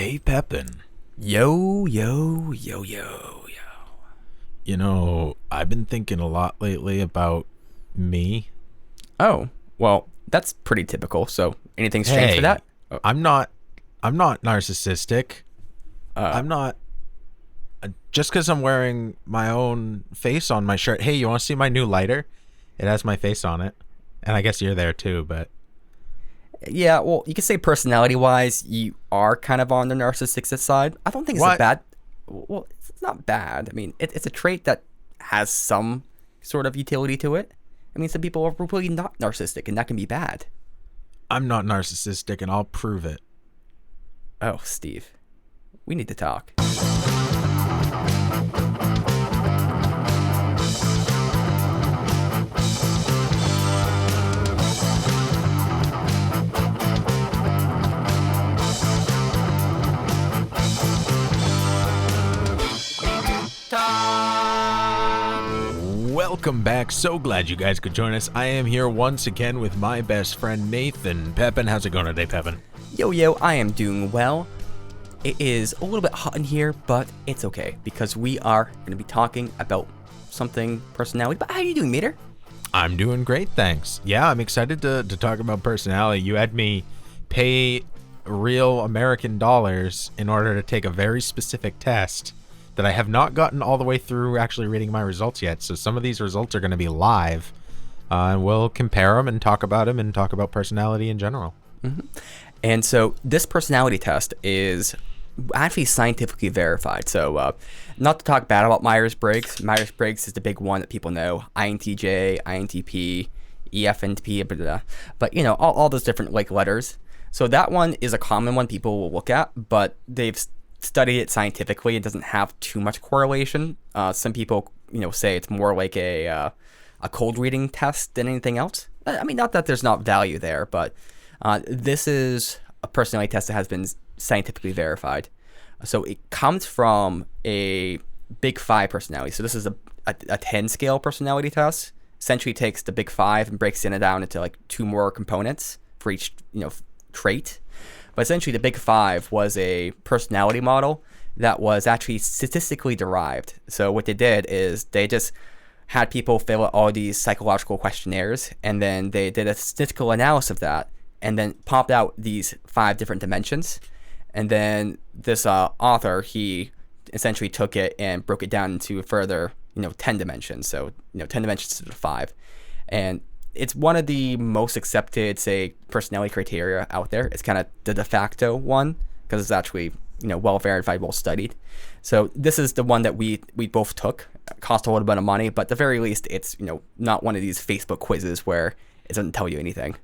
Hey, Pepin. Yo, yo, yo, yo, yo. I've been thinking a lot lately about me. Oh, well, that's pretty typical. So, anything strange for Hey, that? Oh, I'm not I'm not narcissistic. uh, I'm not just cuz I'm wearing my own face on my shirt. Hey, you want to see my new lighter? It has my face on it. And I guess you're there too, but yeah, well, you could say personality-wise, you are kind of on the narcissistic side. I don't think it's a what? bad. Well, it's not bad. I mean, it's a trait that has some sort of utility to it. I mean, some people are really not narcissistic, and that can be bad. I'm not narcissistic and I'll prove it. Oh, Steve, we need to talk. Welcome back. So glad you guys could join us. I am here once again with my best friend Nathan. Pepin, how's it going today, Pepin? Yo, yo, I am doing well. It is a little bit hot in here, but it's okay because we are going to be talking about something personality. But how are you doing, Meter? I'm doing great, thanks. Yeah, I'm excited to talk about personality. You had me pay real American dollars in order to take a very specific test that I have not gotten all the way through actually reading my results yet. So some of these results are going to be live, and we'll compare them and talk about them and talk about personality in general. And so this personality test is actually scientifically verified. So not to talk bad about Myers-Briggs. Myers-Briggs is the big one that people know. INTJ, INTP, EFNP, blah, blah, blah. But you know, all those different like letters. So that one is a common one people will look at, but they've studied it scientifically. It doesn't have too much correlation. Some people, say it's more like a cold reading test than anything else. I mean, not that there's not value there, but this is a personality test that has been scientifically verified. So it comes from a Big Five personality. So this is a 10 scale personality test. Essentially takes the Big Five and breaks it down into like two more components for each, trait. But essentially the Big Five was a personality model that was actually statistically derived. So what they did is they just had people fill out all these psychological questionnaires, and then they did a statistical analysis of that, and then popped out these 5 different dimensions. And then this author, he essentially took it and broke it down into a further, 10 dimensions. So, 10 dimensions to the 5. And it's one of the most accepted, say, personality criteria out there. It's kind of the de facto one because it's actually, well verified, well studied. So this is the one that we both took. It cost a little bit of money, but at the very least, it's, not one of these Facebook quizzes where it doesn't tell you anything.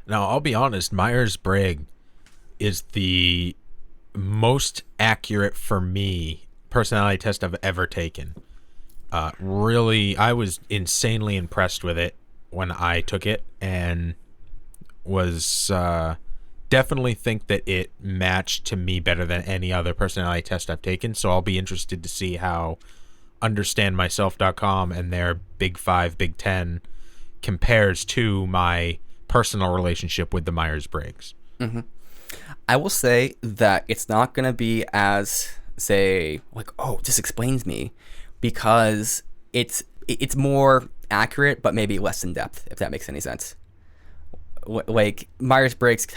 Now, I'll be honest, Myers-Briggs is the most accurate for me personality test I've ever taken. Really, I was insanely impressed with it when I took it, and was definitely think that it matched to me better than any other personality test I've taken. So I'll be interested to see how understandmyself.com and their Big Five, Big 10 compares to my personal relationship with the Myers-Briggs. Mm-hmm. I will say that it's not going to be as, say, like, oh, this explains me, because it's more accurate, but maybe less in depth, if that makes any sense. Like, Myers-Briggs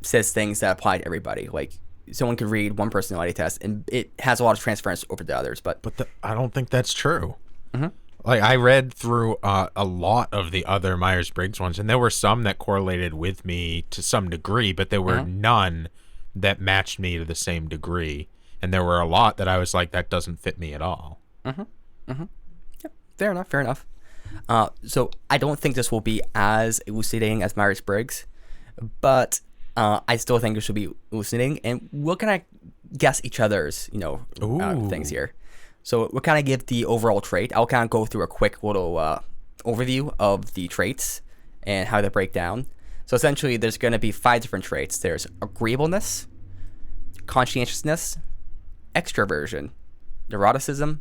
says things that apply to everybody. Like, someone could read one personality test, and it has a lot of transference over to others. But I don't think that's true. Mm-hmm. Like, I read through a lot of the other Myers-Briggs ones, and there were some that correlated with me to some degree, but there were none that matched me to the same degree. And there were a lot that I was like, that doesn't fit me at all. Mm-hmm. Mm-hmm. Yep. Fair enough. So I don't think this will be as elucidating as Myers-Briggs, but I still think it should be elucidating, and we'll kind of guess each other's, things here. So we'll kind of give the overall trait. I'll kind of go through a quick little overview of the traits and how they break down. So essentially, there's going to be 5 different traits. There's agreeableness, conscientiousness, extroversion, neuroticism,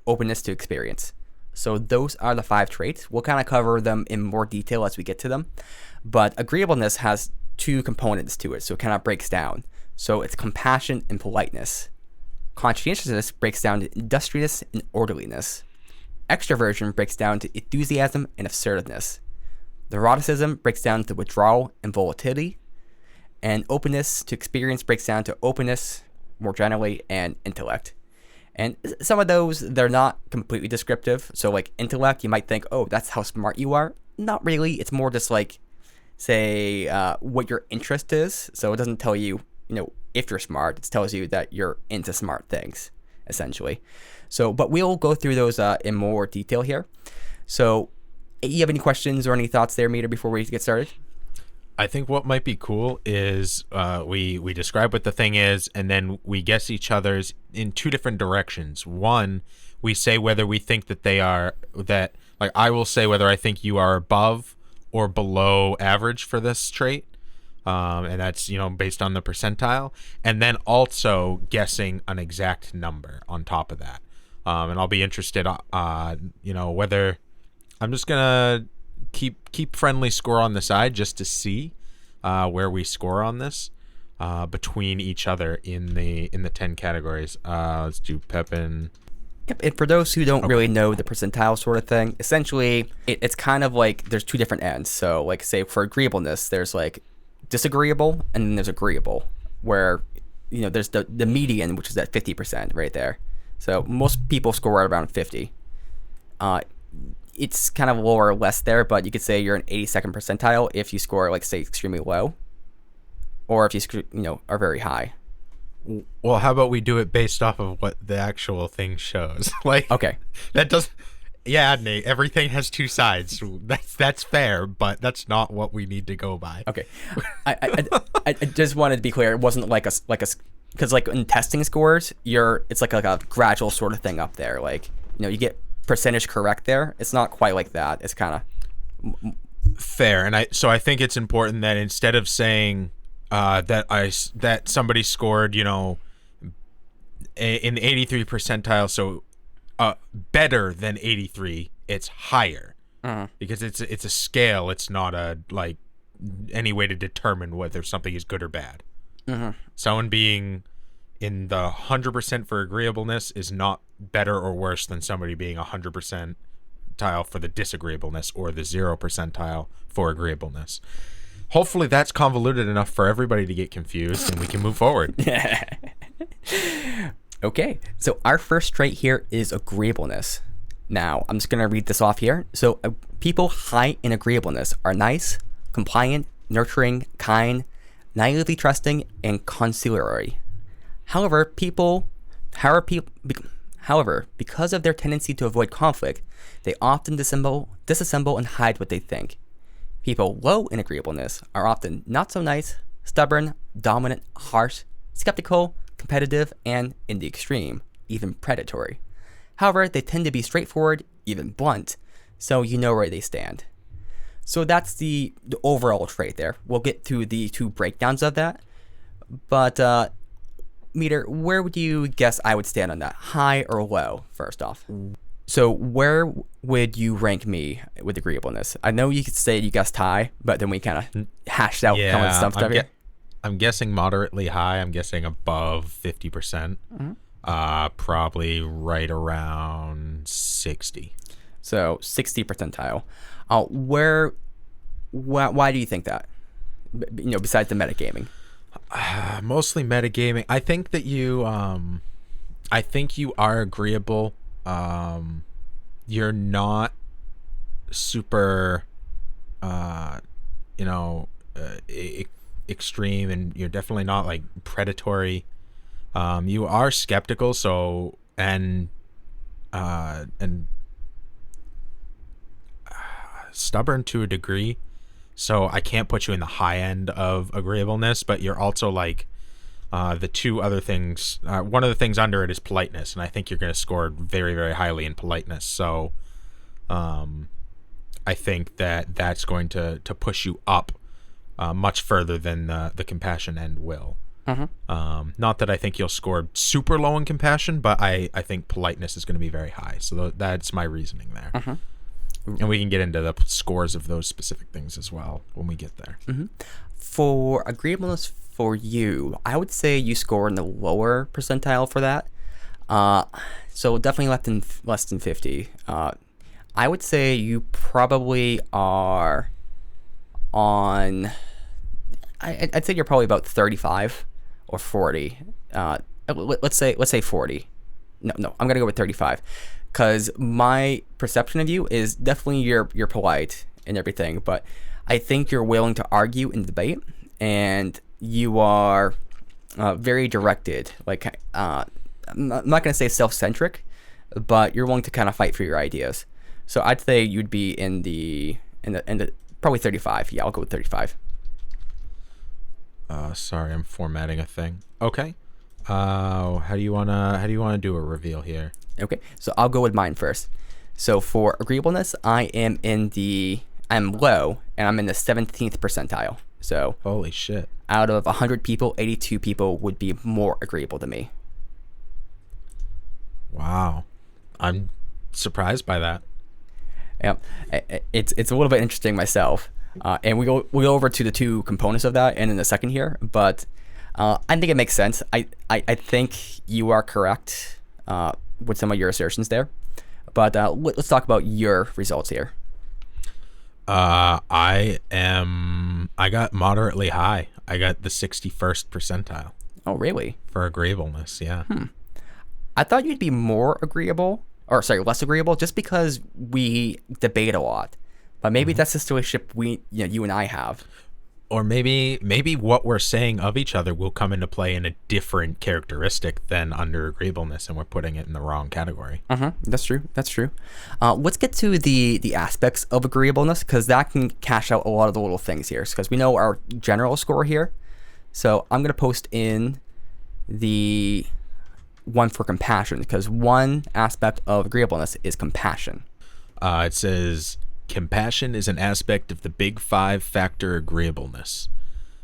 openness to experience. So those are the 5 traits. We'll kind of cover them in more detail as we get to them. But agreeableness has 2 components to it, so it kind of breaks down. So it's compassion and politeness. Conscientiousness breaks down to industriousness and orderliness. Extroversion breaks down to enthusiasm and assertiveness. Neuroticism breaks down to withdrawal and volatility. And openness to experience breaks down to openness, more generally, and intellect. And some of those, they're not completely descriptive. So like intellect, you might think, oh, that's how smart you are. Not really. It's more just like, say, what your interest is. So it doesn't tell you, if you're smart. It tells you that you're into smart things, essentially. So, but we'll go through those in more detail here. So, you have any questions or any thoughts there, Meter, before we get started? I think what might be cool is we describe what the thing is, and then we guess each other's in two different directions. One, we say whether we think that like I will say whether I think you are above or below average for this trait. And that's, based on the percentile, and then also guessing an exact number on top of that. And I'll be interested, whether I'm just gonna keep friendly score on the side just to see where we score on this between each other in the 10 categories. Let's do Pepin. Yep, and for those who don't really know the percentile sort of thing, essentially it's kind of like there's two different ends. So like say for agreeableness, there's like disagreeable and then there's agreeable, where there's the median, which is at 50% right there. So most people score at around 50. It's kind of lower or less there, but you could say you're an 82nd percentile if you score like say extremely low, or if you are very high. Well, how about we do it based off of what the actual thing shows? Like, okay, that does. Yeah, Nate. Everything has two sides. That's fair, but that's not what we need to go by. Okay, I just wanted to be clear. It wasn't like a because like in testing scores, it's like a gradual sort of thing up there. Like you get percentage correct there. It's not quite like that. It's kind of fair, and I think it's important that instead of saying that somebody scored in the 83 percentile, so better than 83, it's higher, because it's a scale. It's not any way to determine whether something is good or bad. Someone being in the 100% for agreeableness is not better or worse than somebody being 100 percentile for the disagreeableness or the 0 percentile for agreeableness. Hopefully that's convoluted enough for everybody to get confused and we can move forward. Okay, so our first trait here is agreeableness. Now, I'm just going to read this off here. So, people high in agreeableness are nice, compliant, nurturing, kind, naively trusting, and conciliatory. However, because of their tendency to avoid conflict, they often disassemble and hide what they think. People low in agreeableness are often not so nice, stubborn, dominant, harsh, skeptical, competitive, and, in the extreme, even predatory. However, they tend to be straightforward, even blunt, so you know where they stand. So that's the overall trait there. We'll get to the two breakdowns of that. But, Meter, where would you guess I would stand on that? High or low, first off? So where would you rank me with agreeableness? I know you could say you guessed high, but then we kind of hashed out some of the stuff here. I'm guessing moderately high. I'm guessing above 50%. Probably right around 60. So 60 percentile. Why do you think that? Besides the metagaming. Mostly metagaming. I think that you are agreeable. You're not super extreme, and you're definitely not like predatory. You are skeptical, and stubborn to a degree. So I can't put you in the high end of agreeableness, but you're also like the two other things. One of the things under it is politeness, and I think you're going to score very, very highly in politeness. So I think that's going to push you up much further than the compassion end will. Not that I think you'll score super low in compassion, but I think politeness is going to be very high. So that's my reasoning there. And we can get into the scores of those specific things as well when we get there. For agreeableness for you, I would say you score in the lower percentile for that. So definitely less than 50. I would say you probably are on. I'd say you're probably about 35 or 40. Let's say 40. No, I'm gonna go with 35, because my perception of you is definitely you're polite and everything, but I think you're willing to argue in debate, and you are very directed. Like I'm not gonna say self-centric, but you're willing to kind of fight for your ideas. So I'd say you'd be in the probably 35. Yeah, I'll go with 35. Sorry, I'm formatting a thing. Okay. How do you wanna do a reveal here? Okay, so I'll go with mine first. So for agreeableness, I'm low, and I'm in the 17th percentile. So Holy shit. out of 100 people, 82 people would be more agreeable to me. Wow. I'm surprised by that. Yeah, it's a little bit interesting myself, and we'll go over to the two components of that in a second here. But I think it makes sense. I think you are correct with some of your assertions there. But let's talk about your results here. I got moderately high. I got the 61st percentile Oh, really? for agreeableness. Yeah. I thought you'd be more agreeable, or sorry, less agreeable, just because we debate a lot. But maybe that's the relationship you and I have. Or maybe what we're saying of each other will come into play in a different characteristic than under agreeableness, and we're putting it in the wrong category. That's true. Let's get to the aspects of agreeableness, because that can cash out a lot of the little things here. Because we know our general score here. So I'm going to post in the one for compassion, because one aspect of agreeableness is compassion. It says, compassion is an aspect of the big five factor agreeableness.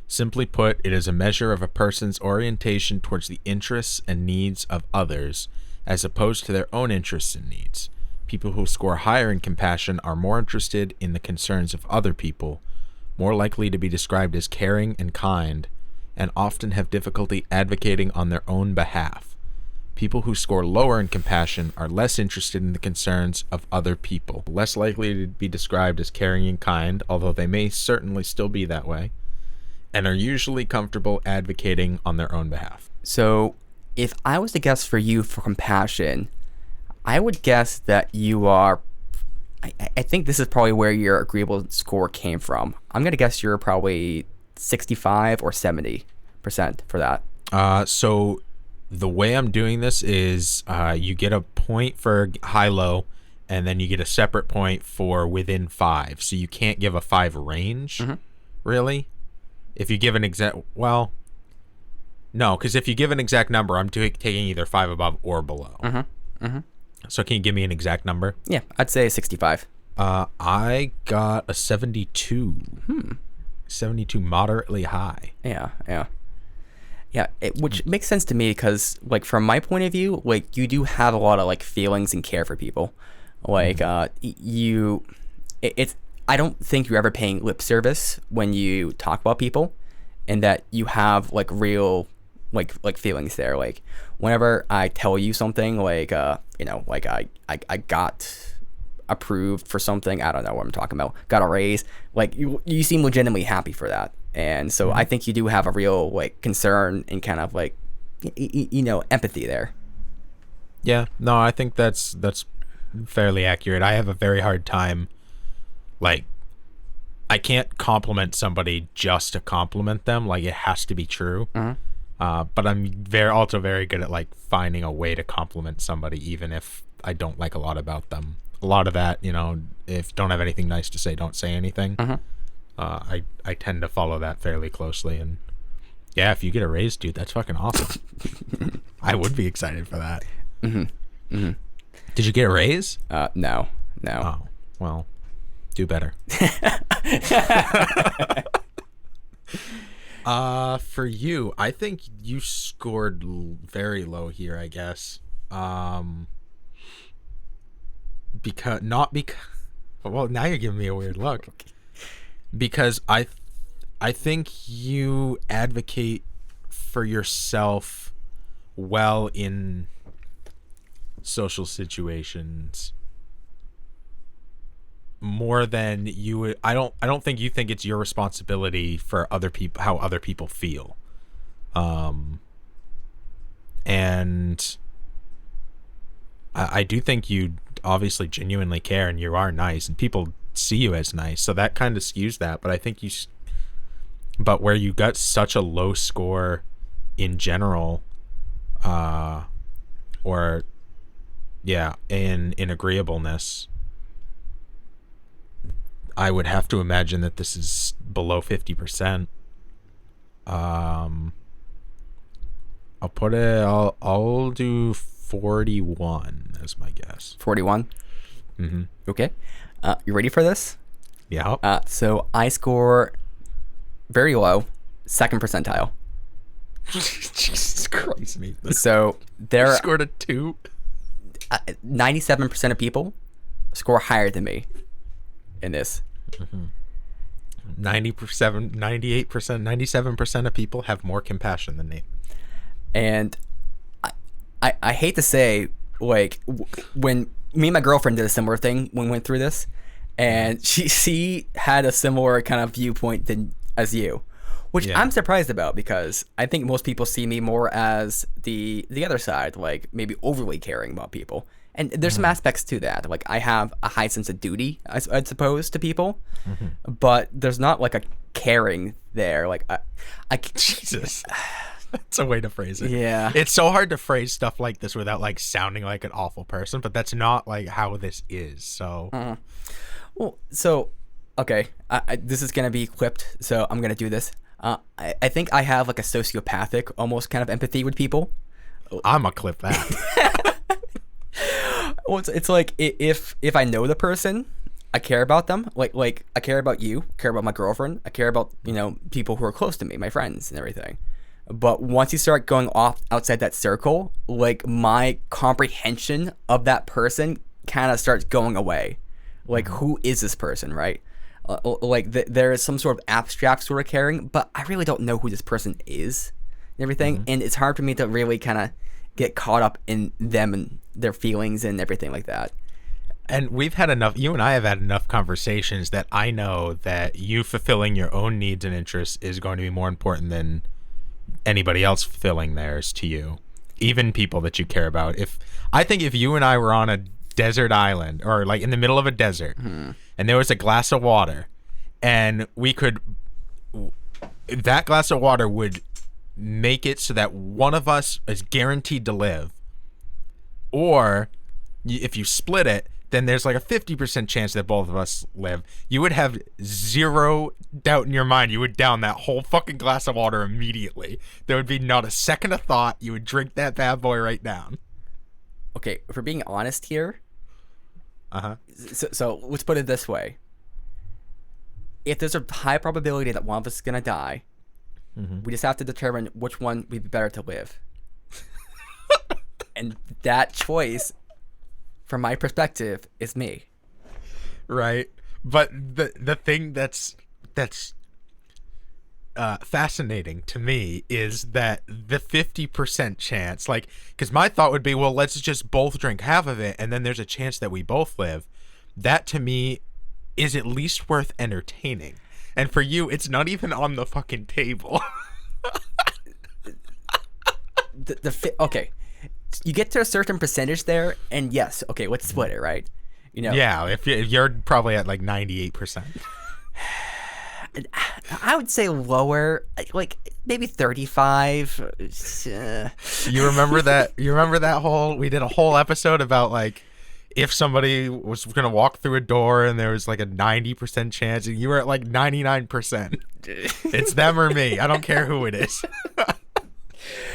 Simply put, it is a measure of a person's orientation towards the interests and needs of others, as opposed to their own interests and needs. People who score higher in compassion are more interested in the concerns of other people, more likely to be described as caring and kind, and often have difficulty advocating on their own behalf. People who score lower in compassion are less interested in the concerns of other people, less likely to be described as caring and kind, although they may certainly still be that way, and are usually comfortable advocating on their own behalf. So if I was to guess for you for compassion, I would guess that you are, I think this is probably where your agreeable score came from. I'm going to guess you're probably 65 or 70% for that. So the way I'm doing this is you get a point for high-low, and then you get a separate point for within 5. So you can't give a 5 range, really. If you give an exact, well, no, because if you give an exact number, I'm taking either 5 above or below. So can you give me an exact number? Yeah, I'd say 65. I got a 72. 72, moderately high. Yeah, which makes sense to me, because like from my point of view, like you do have a lot of like feelings and care for people. Like I don't think you're ever paying lip service when you talk about people, and that you have like real like feelings there. Like whenever I tell you something, like like I got approved for something, I don't know what I'm talking about, got a raise, like you seem legitimately happy for that. And so I think you do have a real like concern and kind of like empathy there. Yeah, no, I think that's fairly accurate. I have a very hard time, like, I can't compliment somebody just to compliment them. Like, it has to be true. But I'm also very good at like finding a way to compliment somebody, even if I don't like a lot about them. A lot of that, if don't have anything nice to say, don't say anything. I tend to follow that fairly closely, and yeah, if you get a raise, dude, that's fucking awesome. I would be excited for that. Did you get a raise? No. Oh, well, do better. For you, I think you scored very low here, I guess. Well, now you're giving me a weird look. Because I think you advocate for yourself well in social situations more than you would. I don't think you think it's your responsibility for other people, how other people feel. And I do think you obviously genuinely care, and you are nice, and people see you as nice, so that kind of skews that. But I think but where you got such a low score in general, or yeah, in agreeableness, I would have to imagine that this is below 50%. I'll do 41 as my guess. 41. Mm-hmm. Okay. You ready for this? Yeah. So I score very low, second percentile. Jesus Christ, Nathan. So there You scored a 2. 97% of people score higher than me in this. 90%, 98%, 97% of people have more compassion than Nate. And I hate to say, like, when me and my girlfriend did a similar thing when we went through this, and she had a similar kind of viewpoint as you, which I'm surprised about, because I think most people see me more as the other side, like maybe overly caring about people. And there's some aspects to that. Like, I have a high sense of duty, I'd suppose, to people, but there's not like a caring there. Like, I Jesus. That's a way to phrase it. Yeah. It's so hard to phrase stuff like this without like sounding like an awful person, but that's not like how this is. So Well, so, okay, this is going to be clipped, so I'm going to do this. I think I have like a sociopathic almost kind of empathy with people. I'm gonna clip that. Well, it's like, if I know the person, I care about them. Like I care about you, care about my girlfriend, I care about, people who are close to me, my friends and everything. But once you start going off outside that circle, like, my comprehension of that person kind of starts going away. Like, who is this person, right? There is some sort of abstract sort of caring, but I really don't know who this person is and everything. And it's hard for me to really kind of get caught up in them and their feelings and everything like that. And you and I have had enough conversations that I know that you fulfilling your own needs and interests is going to be more important than anybody else fulfilling theirs to you, even people that you care about. I think if you and I were on a desert island, or like in the middle of a desert, and there was a glass of water, and that glass of water would make it so that one of us is guaranteed to live, or if you split it, then there's like a 50% chance that both of us live. You would have zero doubt in your mind. You would down that whole fucking glass of water immediately. There would be not a second of thought. You would drink that bad boy right down. Okay, if we're being honest here, so let's put it this way. If there's a high probability that one of us is going to die, we just have to determine which one would be better to live. And that choice, from my perspective, is me. Right. But the thing that's fascinating to me is that the 50% chance, like, because my thought would be, well, let's just both drink half of it, and then there's a chance that we both live. That to me is at least worth entertaining. And for you, it's not even on the fucking table. Okay, you get to a certain percentage there, and yes, okay, let's split it, right? Yeah, if you're probably at like 98%. I would say lower, like maybe 35. You remember that whole, we did a whole episode about like if somebody was going to walk through a door and there was like a 90% chance, and you were at like 99%. It's them or me. I don't care who it is.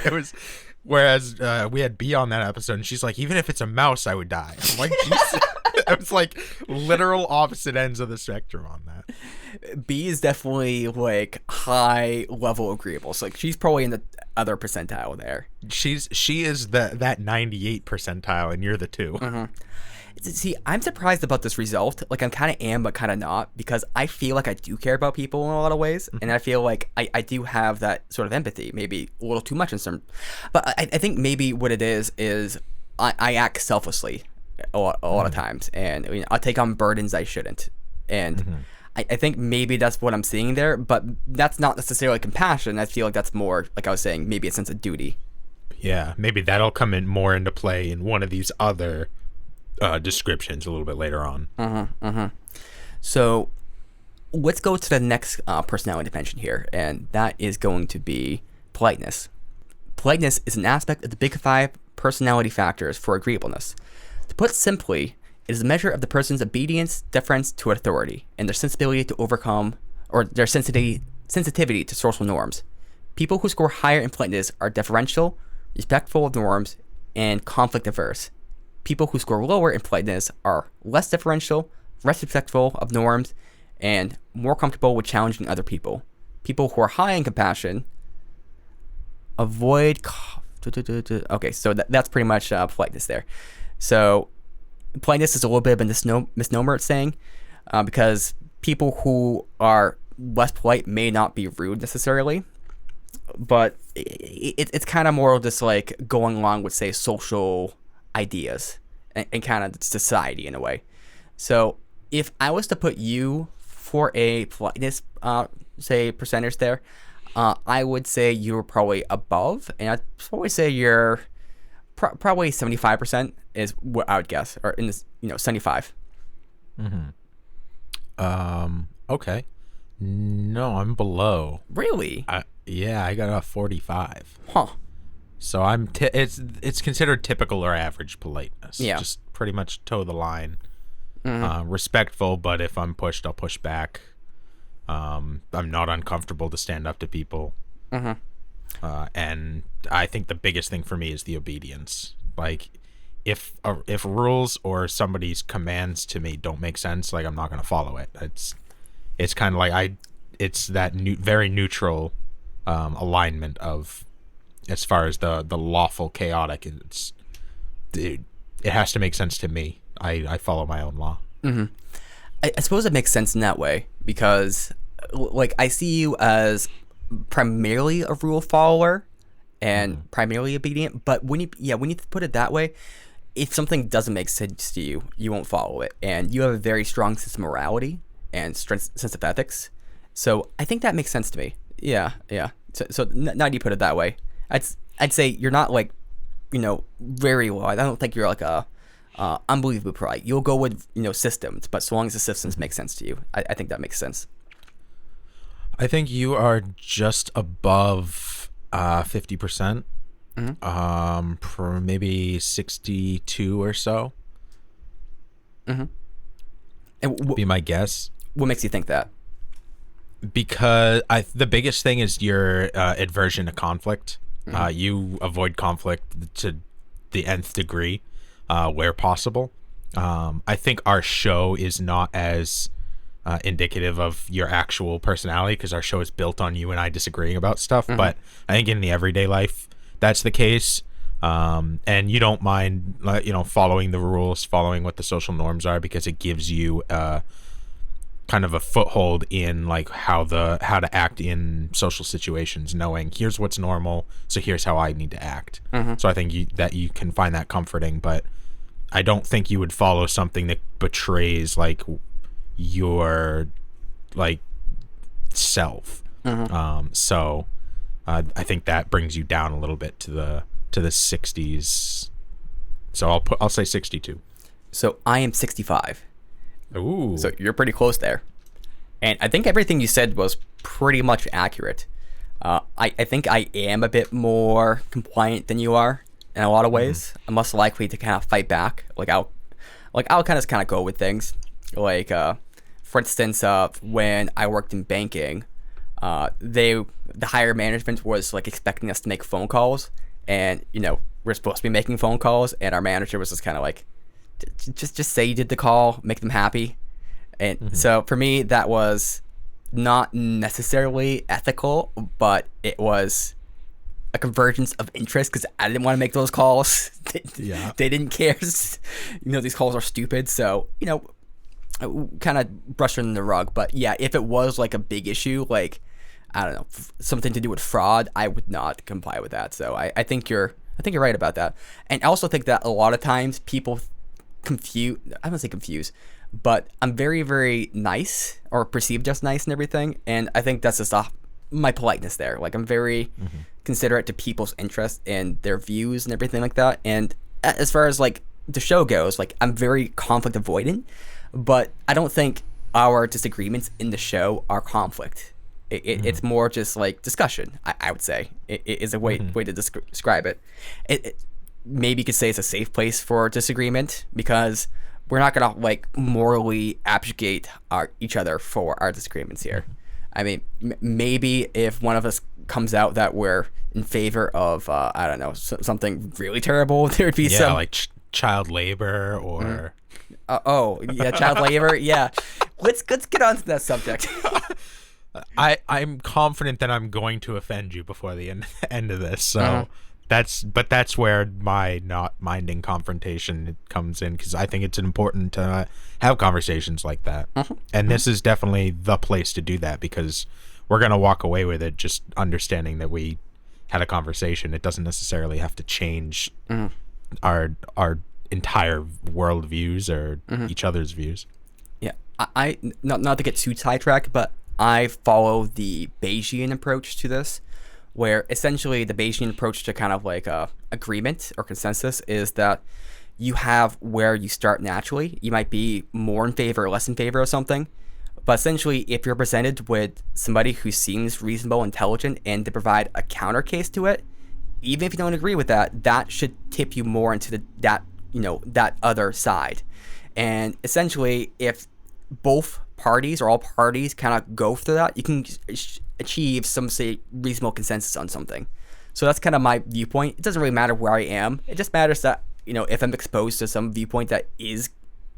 It was, whereas we had B on that episode, and she's like, even if it's a mouse, I would die. I'm like, Jesus. It was like literal opposite ends of the spectrum on that. B is definitely like high level agreeable. So like, she's probably in the other percentile there. She is that 98 percentile, and you're the 2. See, I'm surprised about this result. Like, I'm kind of am, but kind of not, because I feel like I do care about people in a lot of ways, and I feel like I do have that sort of empathy, maybe a little too much in some. But I think maybe what it is I act selflessly a lot of times, and I'll take on burdens I shouldn't, and I think maybe that's what I'm seeing there. But that's not necessarily compassion. I feel like that's more, like I was saying, maybe a sense of duty. Yeah, maybe that'll come in more into play in one of these other descriptions a little bit later on. So let's go to the next personality dimension here, and that is going to be politeness. Politeness is an aspect of the big five personality factors for agreeableness. To put simply, it is a measure of the person's obedience, deference to authority, and their sensibility to overcome, or their sensitivity to social norms. People who score higher in politeness are deferential, respectful of norms, and conflict averse. People who score lower in politeness are less deferential, less respectful of norms, and more comfortable with challenging other people. People who are high in compassion avoid. Okay, so that's pretty much politeness there. So politeness is a little bit of a misnomer, it's saying, because people who are less polite may not be rude necessarily, but it's kind of more just like going along with, say, social ideas and kind of society in a way. So if I was to put you for a politeness, say, percentage there, I would say you're probably above, and I'd probably say you're probably 75% is what I would guess, or in this, 75. Okay. No, I'm below. Really? Yeah, I got a 45. Huh. So it's considered typical or average politeness. Yeah. Just pretty much toe the line. Respectful, but if I'm pushed, I'll push back. I'm not uncomfortable to stand up to people. And I think the biggest thing for me is the obedience. Like, if rules or somebody's commands to me don't make sense, like, I'm not going to follow it. It's kind of like it's that very neutral alignment of, as far as the lawful chaotic. It has to make sense to me. I follow my own law. I suppose it makes sense in that way, because like I see you as primarily a rule follower and primarily obedient, but when you put it that way, if something doesn't make sense to you, you won't follow it, and you have a very strong sense of morality and sense of ethics. So I think that makes sense to me. Yeah. So now you put it that way, I'd say you're not like, very low. I don't think you're like a unbelievably polite. You'll go with systems, but so long as the systems make sense to you, I think that makes sense. I think you are just above 50%. For maybe 62 or so. And be my guess. What makes you think that? Because the biggest thing is your aversion to conflict. You avoid conflict to the nth degree where possible. I think our show is not as indicative of your actual personality, because our show is built on you and I disagreeing about stuff. But I think in the everyday life, that's the case. And you don't mind, following the rules, following what the social norms are, because it gives you kind of a foothold in like how to act in social situations, knowing here's what's normal, so here's how I need to act. So I think you can find that comforting, but I don't think you would follow something that betrays like your like self. So I think that brings you down a little bit to the 60s. So I'll say 62. So I am 65. Ooh. So you're pretty close there. And I think everything you said was pretty much accurate. I think I am a bit more compliant than you are in a lot of ways. I'm less likely to kind of fight back. I'll kind of go with things. Like, for instance, when I worked in banking, the higher management was like expecting us to make phone calls, and we're supposed to be making phone calls, and our manager was just kind of like, just say you did the call, make them happy. And so for me, that was not necessarily ethical, but it was a convergence of interest because I didn't want to make those calls. Yeah. They didn't care. These calls are stupid. So, kind of brush it under the rug. But yeah, if it was like a big issue, like, I don't know, something to do with fraud, I would not comply with that. So I think you're right about that. And I also think that a lot of times people confuse, I don't say confuse, but I'm very, very nice or perceived as nice and everything. And I think that's just my politeness there. Like, I'm very considerate to people's interests and their views and everything like that. And as far as like the show goes, like, I'm very conflict avoidant, but I don't think our disagreements in the show are conflict. It's more just like discussion, I would say. It is a way to describe it. Maybe you could say it's a safe place for disagreement because we're not going to like morally abjugate each other for our disagreements here. I mean, maybe if one of us comes out that we're in favor of, I don't know, something really terrible, there would be some... like child labor or... child labor, yeah. Let's get on to that subject. I'm confident that I'm going to offend you before the end of this, so that's where my not minding confrontation comes in, because I think it's important to have conversations like that, and this is definitely the place to do that, because we're gonna walk away with it just understanding that we had a conversation. It doesn't necessarily have to change our entire world views or each other's views. Yeah, I not to get too sidetracked, but I follow the Bayesian approach to this, where essentially the Bayesian approach to kind of like agreement or consensus is that you have where you start naturally. You might be more in favor or less in favor of something, but essentially if you're presented with somebody who seems reasonable, intelligent, and they provide a counter case to it, even if you don't agree with that, that should tip you more into that other side. And essentially, if both parties or all parties kind of go through that, you can achieve some, say, reasonable consensus on something. So that's kind of my viewpoint. It doesn't really matter where I am. It just matters that, if I'm exposed to some viewpoint that is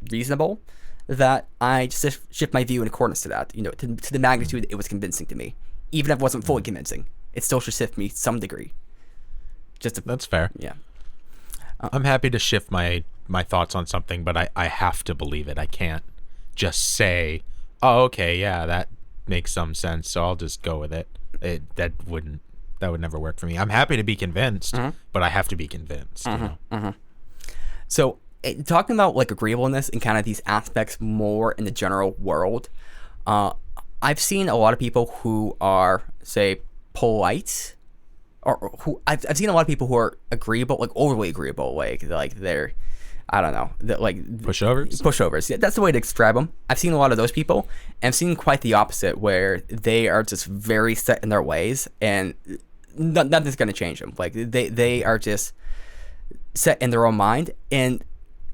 reasonable, that I just shift my view in accordance to that, to the magnitude it was convincing to me. Even if it wasn't fully convincing, it still should shift me to some degree. That's fair. Yeah. I'm happy to shift my thoughts on something, but I have to believe it. I can't just say, oh, okay, yeah, that makes some sense, so I'll just go with it. That would never work for me. I'm happy to be convinced, but I have to be convinced. So talking about like agreeableness and kind of these aspects more in the general world, I've seen a lot of people who are, say, polite, or who I've seen a lot of people who are agreeable, like overly agreeable, like they're, I don't know, like pushovers. Yeah, that's the way to describe them. I've seen a lot of those people, and I've seen quite the opposite, where they are just very set in their ways, and nothing's going to change them. Like they are just set in their own mind, and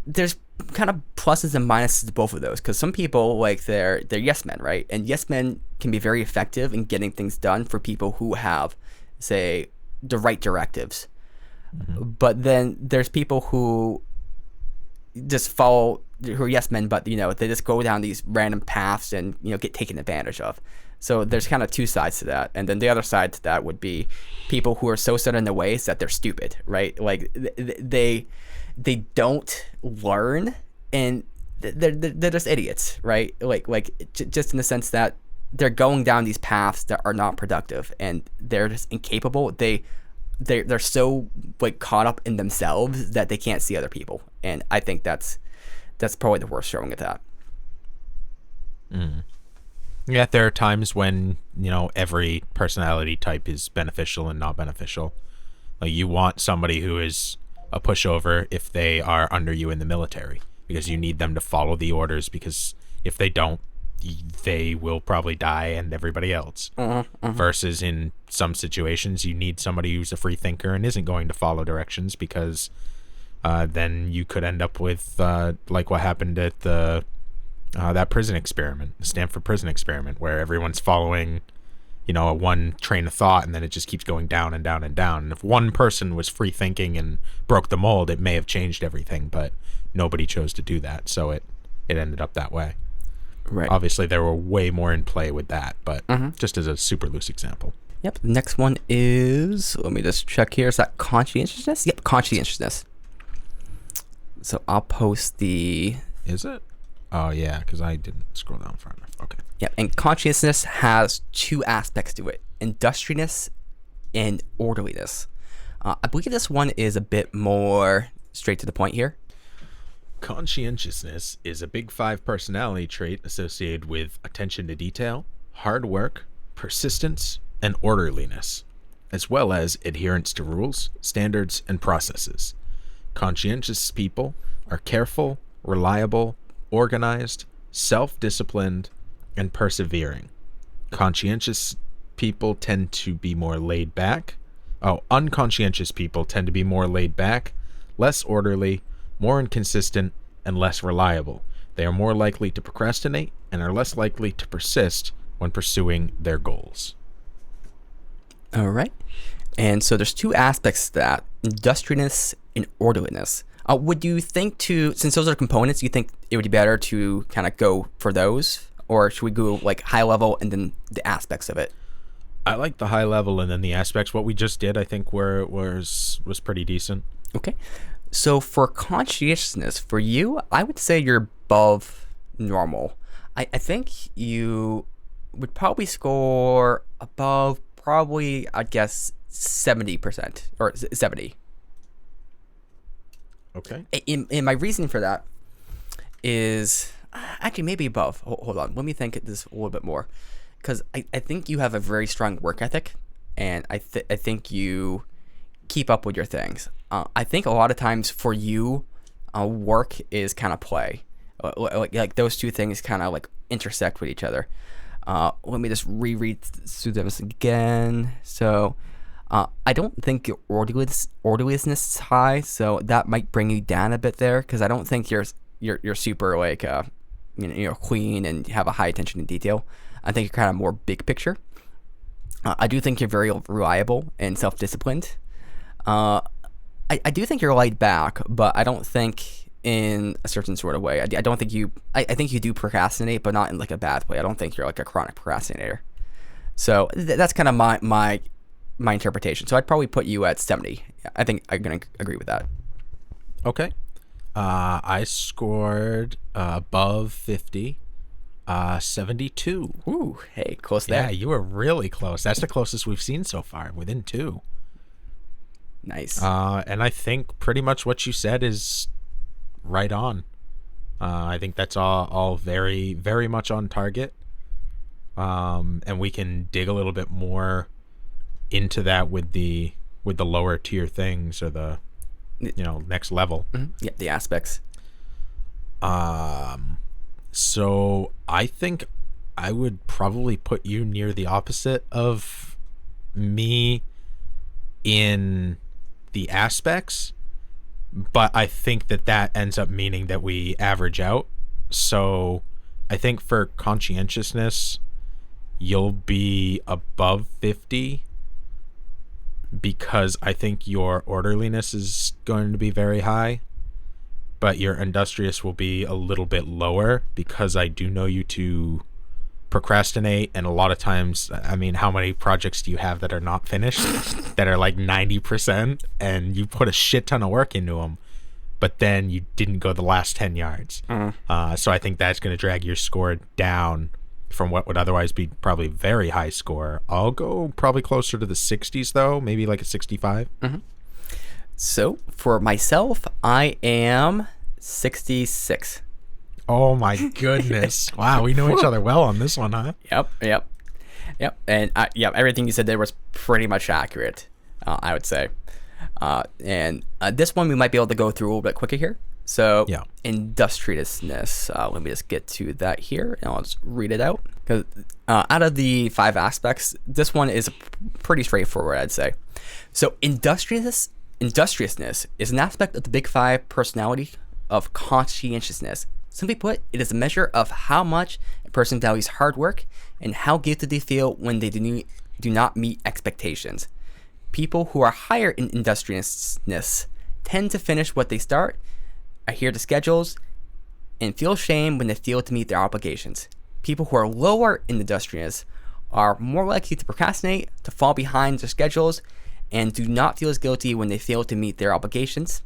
there's kind of pluses and minuses to both of those, because some people, like, they're yes men, right? And yes men can be very effective in getting things done for people who have, say, the right directives. But then there's people who just follow, who are yes men, but they just go down these random paths and get taken advantage of. So there's kind of two sides to that, and then the other side to that would be people who are so set in their ways that they're stupid, right? Like they don't learn, and they're just idiots, right? Like just in the sense that they're going down these paths that are not productive, and they're just incapable. They're so like caught up in themselves that they can't see other people, and I think that's probably the worst showing of that. Yeah, there are times when every personality type is beneficial and not beneficial. Like, you want somebody who is a pushover if they are under you in the military, because you need them to follow the orders, because if they don't, they will probably die and everybody else. Versus in some situations, you need somebody who's a free thinker and isn't going to follow directions, because then you could end up with like what happened at the that prison experiment, the Stanford prison experiment, where everyone's following a one train of thought, and then it just keeps going down and down and down. And if one person was free thinking and broke the mold, it may have changed everything, but nobody chose to do that, so it ended up that way. Right. Obviously, there were way more in play with that, but just as a super loose example. Yep. The next one is, let me just check here. Is that conscientiousness? Yep, conscientiousness. So I'll post the. Is it? Oh yeah, because I didn't scroll down far enough. Okay. Yep. And conscientiousness has two aspects to it: industriousness and orderliness. I believe this one is a bit more straight to the point here. Conscientiousness is a big five personality trait associated with attention to detail, hard work, persistence, and orderliness, as well as adherence to rules, standards, and processes. Conscientious people are careful, reliable, organized, self-disciplined, and persevering. Conscientious people tend to be more laid back. Unconscientious people tend to be more laid back, less orderly, more inconsistent, and less reliable. They are more likely to procrastinate and are less likely to persist when pursuing their goals. All right. And so there's two aspects to that: industriousness and orderliness. Would you think since those are components, you think it would be better to kind of go for those? Or should we go like high level and then the aspects of it? I like the high level and then the aspects. What we just did, I think, was pretty decent. Okay. So for conscientiousness, for you, I would say you're above normal. I think you would probably score above, probably, I guess, 70% or 70. Okay. In my reason for that is actually maybe above. Hold on. Let me think this a little bit more. Because I think you have a very strong work ethic, and I think you keep up with your things. I think a lot of times for you, work is kind of play. Like those two things kind of like intersect with each other. Let me just reread through them again. So I don't think your orderliness is high, so that might bring you down a bit there, because I don't think you're super like clean and have a high attention to detail. I think you're kind of more big picture. I do think you're very reliable and self-disciplined. I do think you're laid back, but I don't think in a certain sort of way. I don't think I think you do procrastinate, but not in like a bad way. I don't think you're like a chronic procrastinator. So that's kind of my interpretation. So I'd probably put you at 70. I think I'm going to agree with that. Okay. I scored above 50. 72. Ooh, hey, close there. Yeah, you were really close. That's the closest we've seen so far, within 2. Nice. And I think pretty much what you said is right on. I think that's all very, very much on target. And we can dig a little bit more into that with the lower tier things, or the next level. Mm-hmm. Yeah, the aspects. So I think I would probably put you near the opposite of me in the aspects, but I think that ends up meaning that we average out. So I think for conscientiousness, you'll be above 50, because I think your orderliness is going to be very high, but your industrious will be a little bit lower, because I do know you to procrastinate. And a lot of times, I mean, how many projects do you have that are not finished that are like 90%, and you put a shit ton of work into them, but then you didn't go the last 10 yards? So I think that's going to drag your score down from what would otherwise be probably very high score. I'll go probably closer to the 60s though, maybe like a 65. Mm-hmm. So for myself, I am 66. Oh my goodness. Wow, we know each other well on this one, huh? Yep. And everything you said there was pretty much accurate, I would say. And this one we might be able to go through a little bit quicker here. So yeah. Industriousness. Let me just get to that here, and I'll just read it out. Because out of the 5 aspects, this one is pretty straightforward, I'd say. So industriousness is an aspect of the Big 5 personality of conscientiousness. Simply put, it is a measure of how much a person values hard work and how guilty they feel when they do not meet expectations. People who are higher in industriousness tend to finish what they start, adhere to schedules, and feel shame when they fail to meet their obligations. People who are lower in industriousness are more likely to procrastinate, to fall behind their schedules, and do not feel as guilty when they fail to meet their obligations.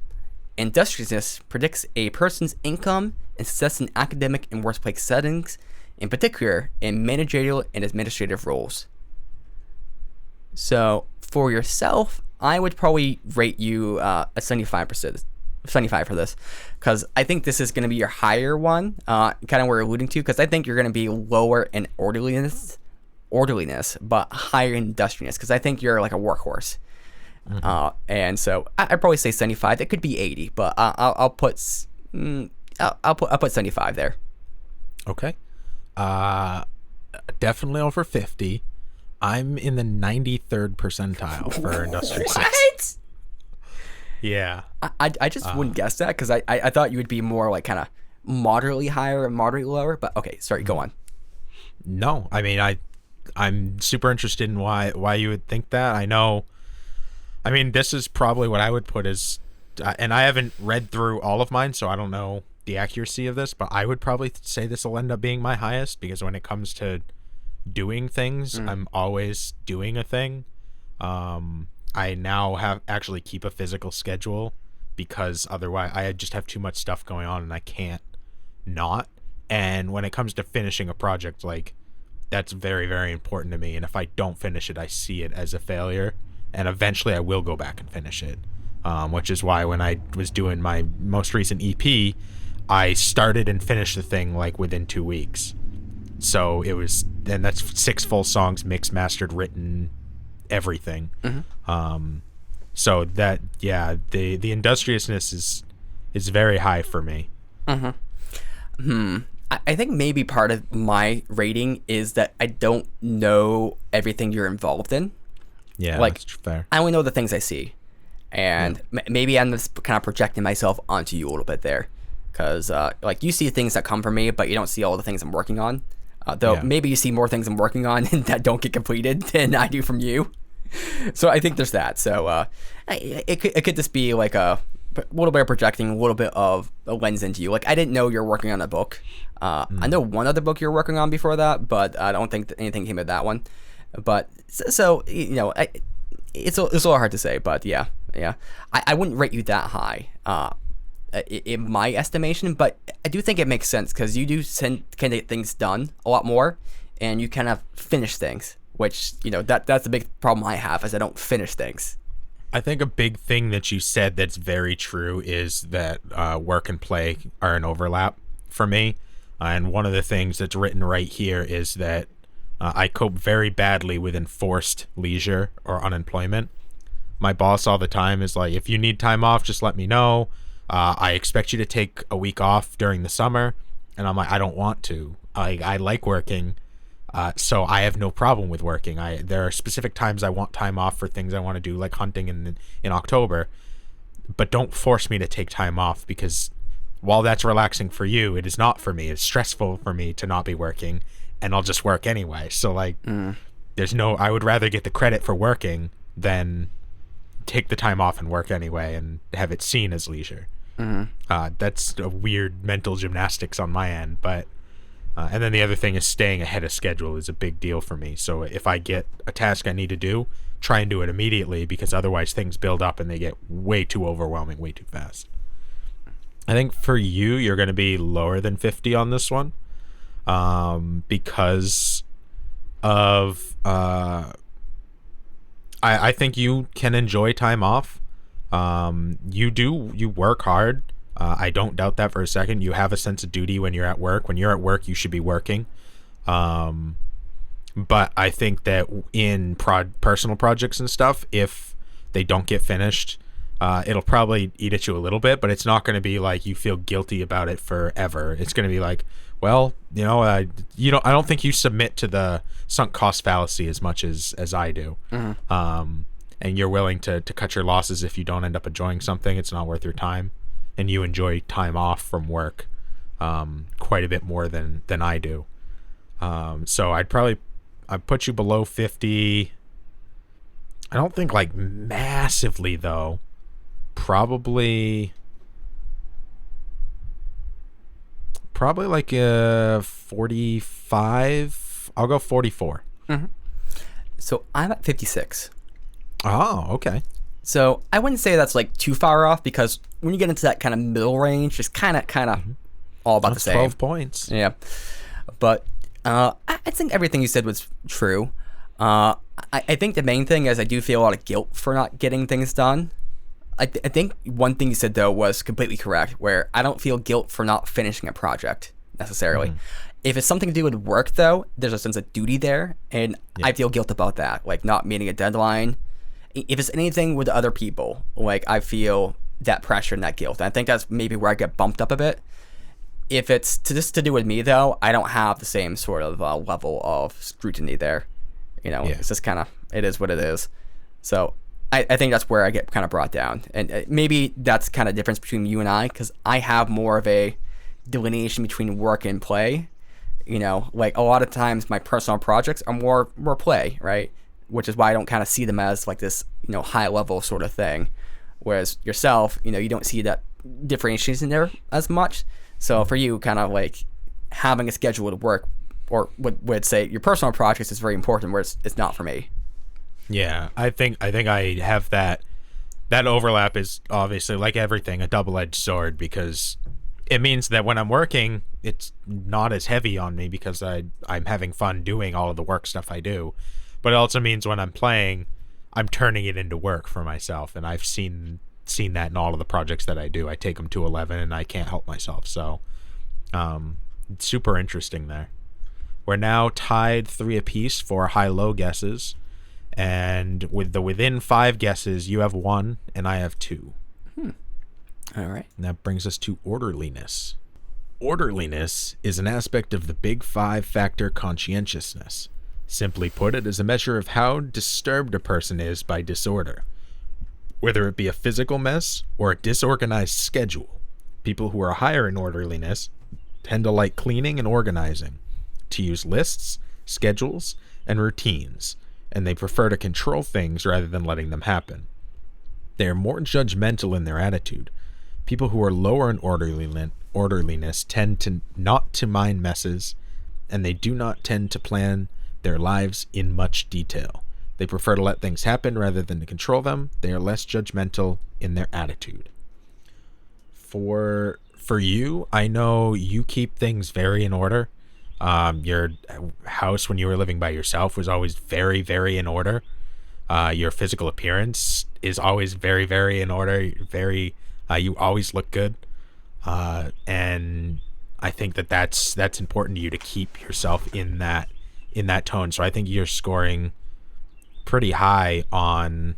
Industriousness predicts a person's income and success in academic and workplace settings, in particular in managerial and administrative roles. So for yourself, I would probably rate you a 75%. 75 for this, because I think this is going to be your higher one, kind of where you're alluding to, because I think you're going to be lower in orderliness, but higher in industriousness, because I think you're like a workhorse. And so I'd probably say 75. It could be 80, but I'll put 75 there. Okay. Definitely over 50. I'm in the 93rd percentile for industriousnusness. What? Yeah. I just wouldn't guess that, because I thought you would be more like kind of moderately higher and moderately lower. But okay, sorry, go on. No, I mean, I'm super interested in why you would think that. I mean, this is probably what I would put as, and I haven't read through all of mine, so I don't know the accuracy of this, but I would probably say this will end up being my highest, because when it comes to doing things, I'm always doing a thing. I now actually keep a physical schedule, because otherwise I just have too much stuff going on and I can't not. And when it comes to finishing a project, like, that's very, very important to me. And if I don't finish it, I see it as a failure, and eventually I will go back and finish it. Which is why when I was doing my most recent EP, I started and finished the thing like within 2 weeks. So it was, and that's 6 full songs, mixed, mastered, written, everything. So that, yeah, the industriousness is very high for me. I think maybe part of my rating is that I don't know everything you're involved in. Yeah, like, that's fair. I only know the things I see, and maybe I'm just kind of projecting myself onto you a little bit there, because like, you see things that come from me, but you don't see all the things I'm working on. Though maybe you see more things I'm working on that don't get completed than I do from you. So I think there's that. So it could just be like a little bit of projecting, a little bit of a lens into you. Like, I didn't know you're working on a book. I know one other book you're working on before that, but I don't think that anything came of that one. But so you know, it's a little hard to say. But yeah. I wouldn't rate you that high. In my estimation, but I do think it makes sense, because you do kind of get things done a lot more, and you kind of finish things, which, you know, that's the big problem I have, is I don't finish things. I think a big thing that you said that's very true is that work and play are an overlap for me. And one of the things that's written right here is that I cope very badly with enforced leisure or unemployment. My boss all the time is like, if you need time off, just let me know. I expect you to take a week off during the summer. And I'm like, I don't want to. I like working. So I have no problem with working. There are specific times I want time off for things I want to do, like hunting in October. But don't force me to take time off, because while that's relaxing for you, it is not for me. It's stressful for me to not be working, and I'll just work anyway. So like, I would rather get the credit for working than take the time off and work anyway and have it seen as leisure. That's a weird mental gymnastics on my end, but and then the other thing is staying ahead of schedule is a big deal for me. So if I get a task I need to do, try and do it immediately, because otherwise things build up and they get way too overwhelming way too fast. I think for you, you're going to be lower than 50 on this one, because of I think you can enjoy time off. You work hard. I don't doubt that for a second. You have a sense of duty when you're at work. When you're at work, you should be working. But I think that in personal projects and stuff, if they don't get finished, it'll probably eat at you a little bit, but it's not going to be like you feel guilty about it forever. It's going to be like, well, you know, I don't think you submit to the sunk cost fallacy as much as I do. And you're willing to cut your losses if you don't end up enjoying something. It's not worth your time. And you enjoy time off from work quite a bit more than I do. So I'd put you below 50. I don't think like massively though. Probably like 45. I'll go 44. So I'm at 56. Oh, okay. So I wouldn't say that's like too far off, because when you get into that kind of middle range, it's kind of all about That's the same. 12 points. Yeah, but I think everything you said was true. I think the main thing is I do feel a lot of guilt for not getting things done. I think one thing you said, though, was completely correct, where I don't feel guilt for not finishing a project necessarily. If it's something to do with work, though, there's a sense of duty there, and I feel guilt about that, like not meeting a deadline. If it's anything with other people, like I feel that pressure and that guilt. And I think that's maybe where I get bumped up a bit. If it's just to do with me, though, I don't have the same sort of level of scrutiny there. It's just kind of, it is what it is. So I think that's where I get kind of brought down. And maybe that's kind of difference between you and I, because I have more of a delineation between work and play. Like a lot of times my personal projects are more play, right? Which is why I don't kind of see them as like this, high level sort of thing. Whereas yourself, you don't see that differentiation there as much. So for you, kind of like having a schedule to work, or would say your personal projects is very important, where it's not for me. Yeah, I think I have that overlap is obviously, like everything, a double-edged sword, because it means that when I'm working, it's not as heavy on me because I'm having fun doing all of the work stuff I do. But it also means when I'm playing, I'm turning it into work for myself, and I've seen that in all of the projects that I do. I take them to 11 and I can't help myself. So it's super interesting there. We're now tied 3 apiece for high-low guesses, and with the within 5 guesses, you have 1 and I have 2. All right. And that brings us to orderliness. Orderliness is an aspect of the big 5-factor conscientiousness. Simply put, it is a measure of how disturbed a person is by disorder. Whether it be a physical mess or a disorganized schedule, people who are higher in orderliness tend to like cleaning and organizing, to use lists, schedules, and routines, and they prefer to control things rather than letting them happen. They are more judgmental in their attitude. People who are lower in orderliness tend to not to mind messes, and they do not tend to plan their lives in much detail. They prefer to let things happen rather than to control them. They are less judgmental in their attitude. For you, I know you keep things very in order. Your house when you were living by yourself was always very, very in order. Your physical appearance is always very, very in order. You always look good. And I think that's important to you to keep yourself in that tone. So I think you're scoring pretty high on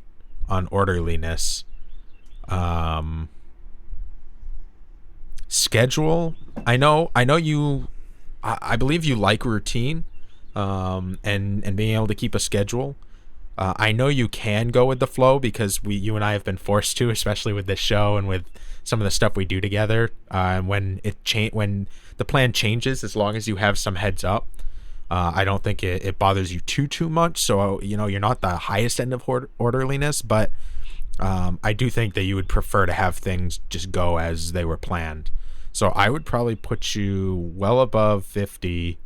orderliness. Schedule, I know you, I believe you like routine, and being able to keep a schedule. I know you can go with the flow because you and I have been forced to, especially with this show and with some of the stuff we do together. When the plan changes, as long as you have some heads up, I don't think it bothers you too much. So you're not the highest end of orderliness, but I do think that you would prefer to have things just go as they were planned. So I would probably put you well above 50,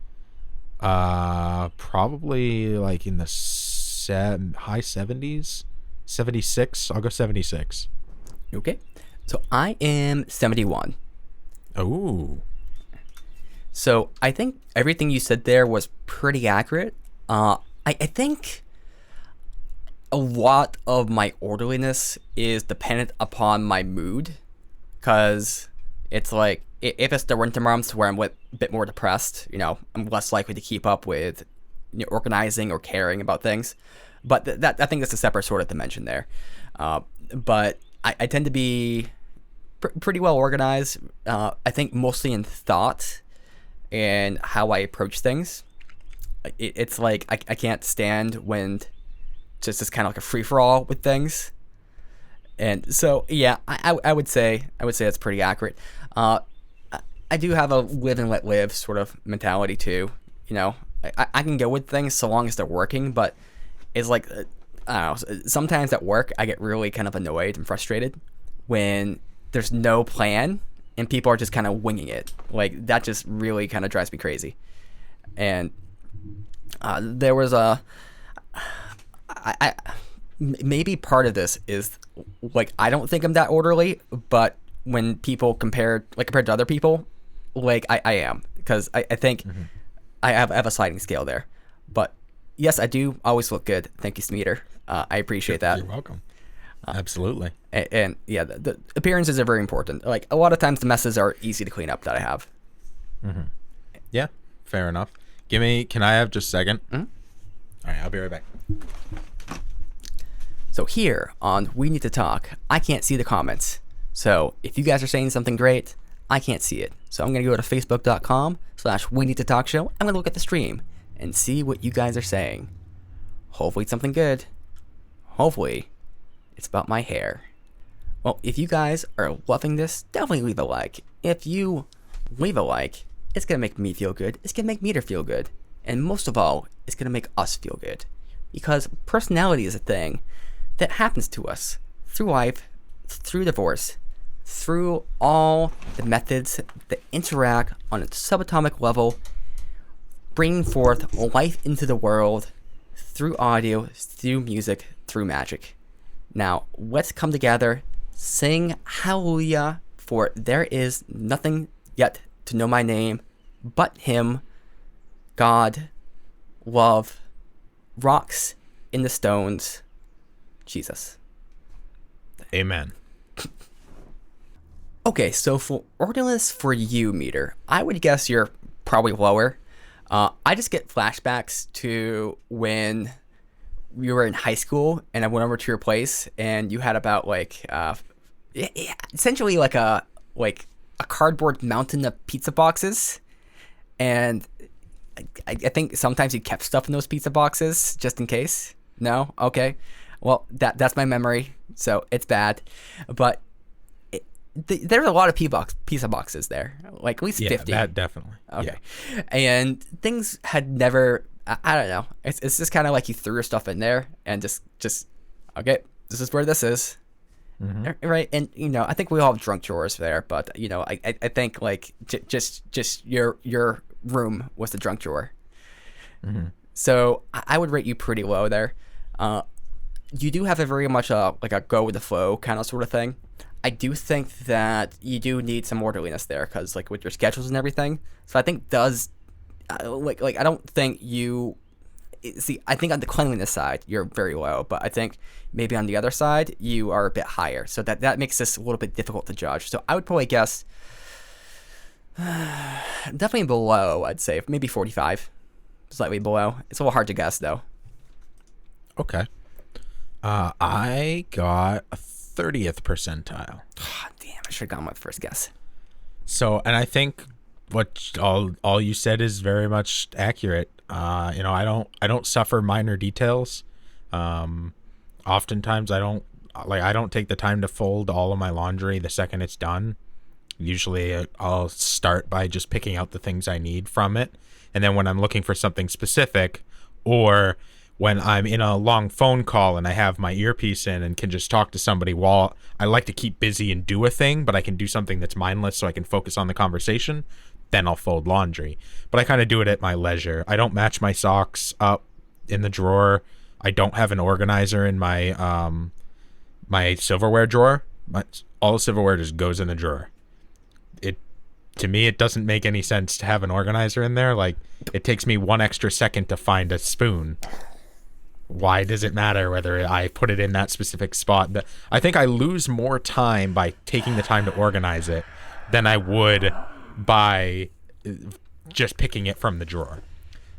probably like in the high 70s, 76. I'll go 76. Okay. So I am 71. Oh. So I think everything you said there was pretty accurate. I think a lot of my orderliness is dependent upon my mood, because it's like if it's the winter months where I'm a bit more depressed, I'm less likely to keep up with organizing or caring about things. But that I think that's a separate sort of dimension there. But I tend to be pretty well organized. I think mostly in thought and how I approach things. It's like I can't stand when just kind of like a free-for-all with things. And so, yeah, I would say that's pretty accurate. I do have a live and let live sort of mentality too. I can go with things so long as they're working, but it's like, I don't know, sometimes at work I get really kind of annoyed and frustrated when there's no plan and people are just kind of winging it. Like, that just really kind of drives me crazy. And there was Maybe part of this is like I don't think I'm that orderly, but when people compared to other people, like I am, because I think I have a sliding scale there. But yes, I do always look good. Thank you, Smeater. I appreciate that. You're welcome. Absolutely. And yeah, the appearances are very important. Like a lot of times the messes are easy to clean up that I have. Yeah, fair enough. Can I have just a second? All right, I'll be right back. So here on We Need to Talk, I can't see the comments. So if you guys are saying something great, I can't see it. So I'm going to go to facebook.com/We Need to Talk Show. I'm going to look at the stream and see what you guys are saying. Hopefully it's something good. Hopefully it's about my hair. Well, if you guys are loving this, definitely leave a like. If you leave a like, it's going to make me feel good. It's going to make Meter feel good. And most of all, it's going to make us feel good. Because personality is a thing that happens to us through life, through divorce, through all the methods that interact on a subatomic level, bringing forth life into the world through audio, through music, through magic. Now, let's come together, sing hallelujah, for there is nothing yet to know my name but Him, God, love, rocks in the stones, Jesus. Amen. Okay, so for orderliness for you, Meter, I would guess you're probably lower. I just get flashbacks to when we were in high school and I went over to your place and you had about essentially like a cardboard mountain of pizza boxes, and I think sometimes you kept stuff in those pizza boxes just in case. No? Okay. Well, that's my memory, so it's bad. But there's a lot of pizza boxes there, like at least 50. Yeah, that definitely. Okay. Yeah. And things had never, I don't know. It's just kind of like you threw your stuff in there and just okay, this is where this is. Right. And, I think we all have drunk drawers there, but, I think like just your room was the drunk drawer. So I would rate you pretty low there. You do have a very much like a go with the flow kind of sort of thing. I do think that you do need some orderliness there because like with your schedules and everything. So I think I don't think you see. I think on the cleanliness side you're very low, but I think maybe on the other side you are a bit higher. So that makes this a little bit difficult to judge. So I would probably guess definitely below. I'd say maybe 45, slightly below. It's a little hard to guess though. Okay. I got a 30th percentile. Oh, damn, I should have gone with first guess. So, and I think what all you said is very much accurate. I don't suffer minor details. Oftentimes I don't take the time to fold all of my laundry the second it's done. Usually I'll start by just picking out the things I need from it. And then when I'm looking for something specific, or when I'm in a long phone call and I have my earpiece in and can just talk to somebody while I like to keep busy and do a thing, but I can do something that's mindless so I can focus on the conversation, then I'll fold laundry. But I kind of do it at my leisure. I don't match my socks up in the drawer. I don't have an organizer in my my silverware drawer. All the silverware just goes in the drawer. To me, it doesn't make any sense to have an organizer in there. Like, it takes me 1 extra second to find a spoon. Why does it matter whether I put it in that specific spot? I think I lose more time by taking the time to organize it than I would by just picking it from the drawer.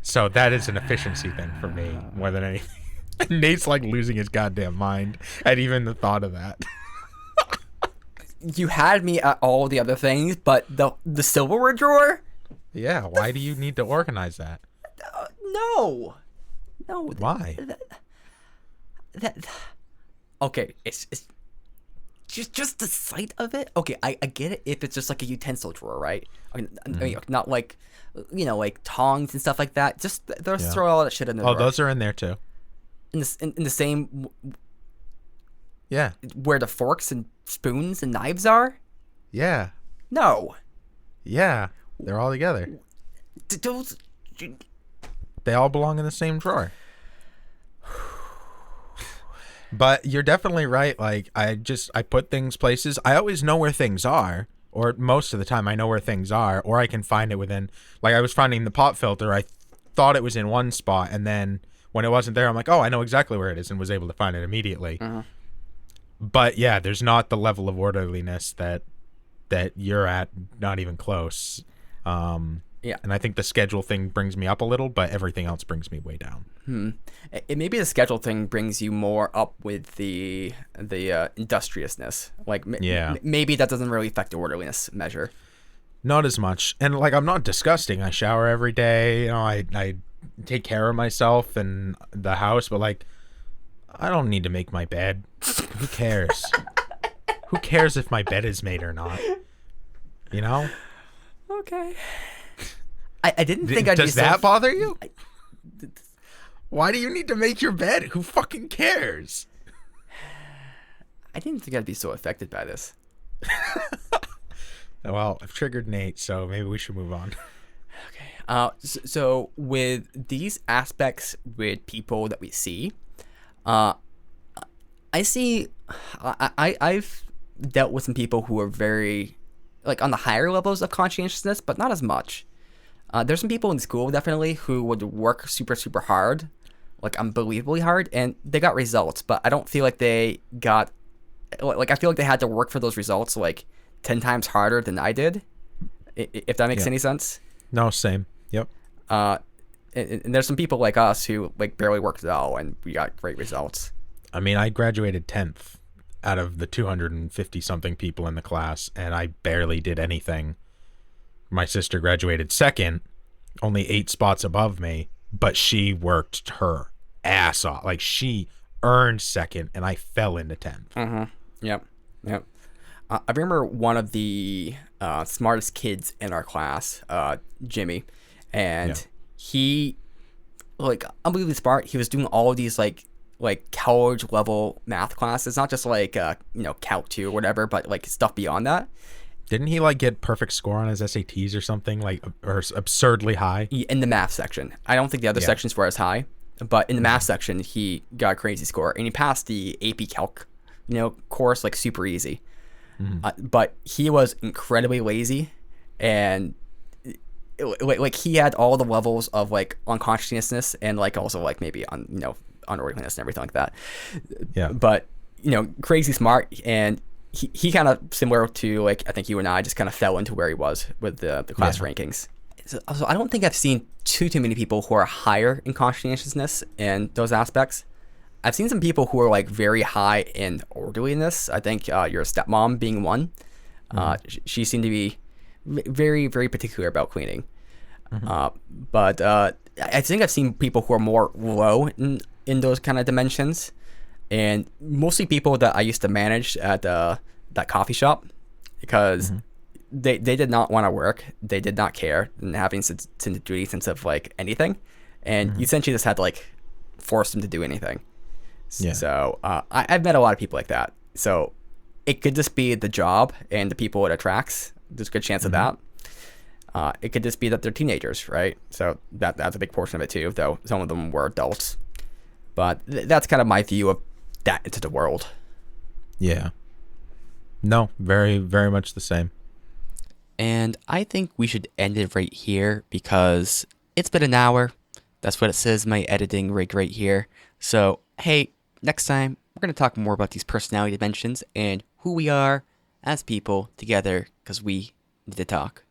So that is an efficiency thing for me more than anything. Nate's like losing his goddamn mind at even the thought of that. You had me at all the other things, but the silverware drawer? Yeah, why do you need to organize that? No. Why? Okay, it's just the sight of it. Okay, I get it if it's just like a utensil drawer, right? I mean, not like like tongs and stuff like that. Just throw all that shit in there. Oh, those are in there too. In the same. Yeah. Where the forks and spoons and knives are? Yeah. No. Yeah. They're all together. Those... They all belong in the same drawer. But you're definitely right. Like I put things places. I always know where things are, or most of the time I know where things are, or I can find it within. Like I was finding the pop filter. I thought it was in one spot, and then when it wasn't there, I'm like, oh, I know exactly where it is, and was able to find it immediately. But yeah, there's not the level of orderliness that you're at. Not even close. Yeah. And I think the schedule thing brings me up a little, but everything else brings me way down. Maybe the schedule thing brings you more up with the industriousness. Like, maybe that doesn't really affect the orderliness measure. Not as much. And like, I'm not disgusting. I shower every day. You know, I take care of myself and the house, but like, I don't need to make my bed. Who cares? Who cares if my bed is made or not? You know? Okay. I didn't think I'd Does be that bother you? Why do you need to make your bed? Who fucking cares? I didn't think I'd be so affected by this. Well, I've triggered Nate, so maybe we should move on. Okay. So with these aspects with people that we see, I see. I've dealt with some people who are very, like, on the higher levels of conscientiousness, but not as much. There's some people in school definitely who would work super, super hard, like unbelievably hard, and they got results, but I don't feel like they got, like, I feel like they had to work for those results like 10 times harder than I did, if that makes any sense. No, same. Yep. And there's some people like us who like barely worked at all, and we got great results. I mean, I graduated 10th out of the 250 something people in the class, and I barely did anything. My sister graduated second, only 8 spots above me, but she worked her ass off. Like, she earned second, and I fell into 10th. Yep. I remember one of the smartest kids in our class, Jimmy, and he, like, unbelievably smart. He was doing all of these like college level math classes, not just like Calc 2 or whatever, but like stuff beyond that. Didn't he like get perfect score on his SATs or something, like, or absurdly high? In the math section. I don't think the other sections were as high, but in the math section, he got a crazy score, and he passed the AP Calc, course like super easy. But he was incredibly lazy, and like he had all the levels of like unconsciousness and like also like maybe unorderliness and everything like that. Yeah. But crazy smart, and he kind of similar to like I think you and I just kind of fell into where he was with the class rankings. So I don't think I've seen too many people who are higher in conscientiousness in those aspects. I've seen some people who are like very high in orderliness. I think your stepmom being one. She seemed to be very, very particular about cleaning. But I think I've seen people who are more low in those kind of dimensions, and mostly people that I used to manage at that coffee shop, because they did not want to work. They did not care, and having sense of duty, sense of like anything, and you essentially just had to like force them to do anything. Yeah. So I've met a lot of people like that. So it could just be the job and the people it attracts. There's a good chance of that. It could just be that they're teenagers, right? So that's a big portion of it too, though some of them were adults. But that's kind of my view of that into the world. Yeah. No, very, very much the same. And I think we should end it right here because it's been an hour. That's what it says in my editing rig right here. So, hey, next time we're going to talk more about these personality dimensions and who we are as people together, because we need to talk.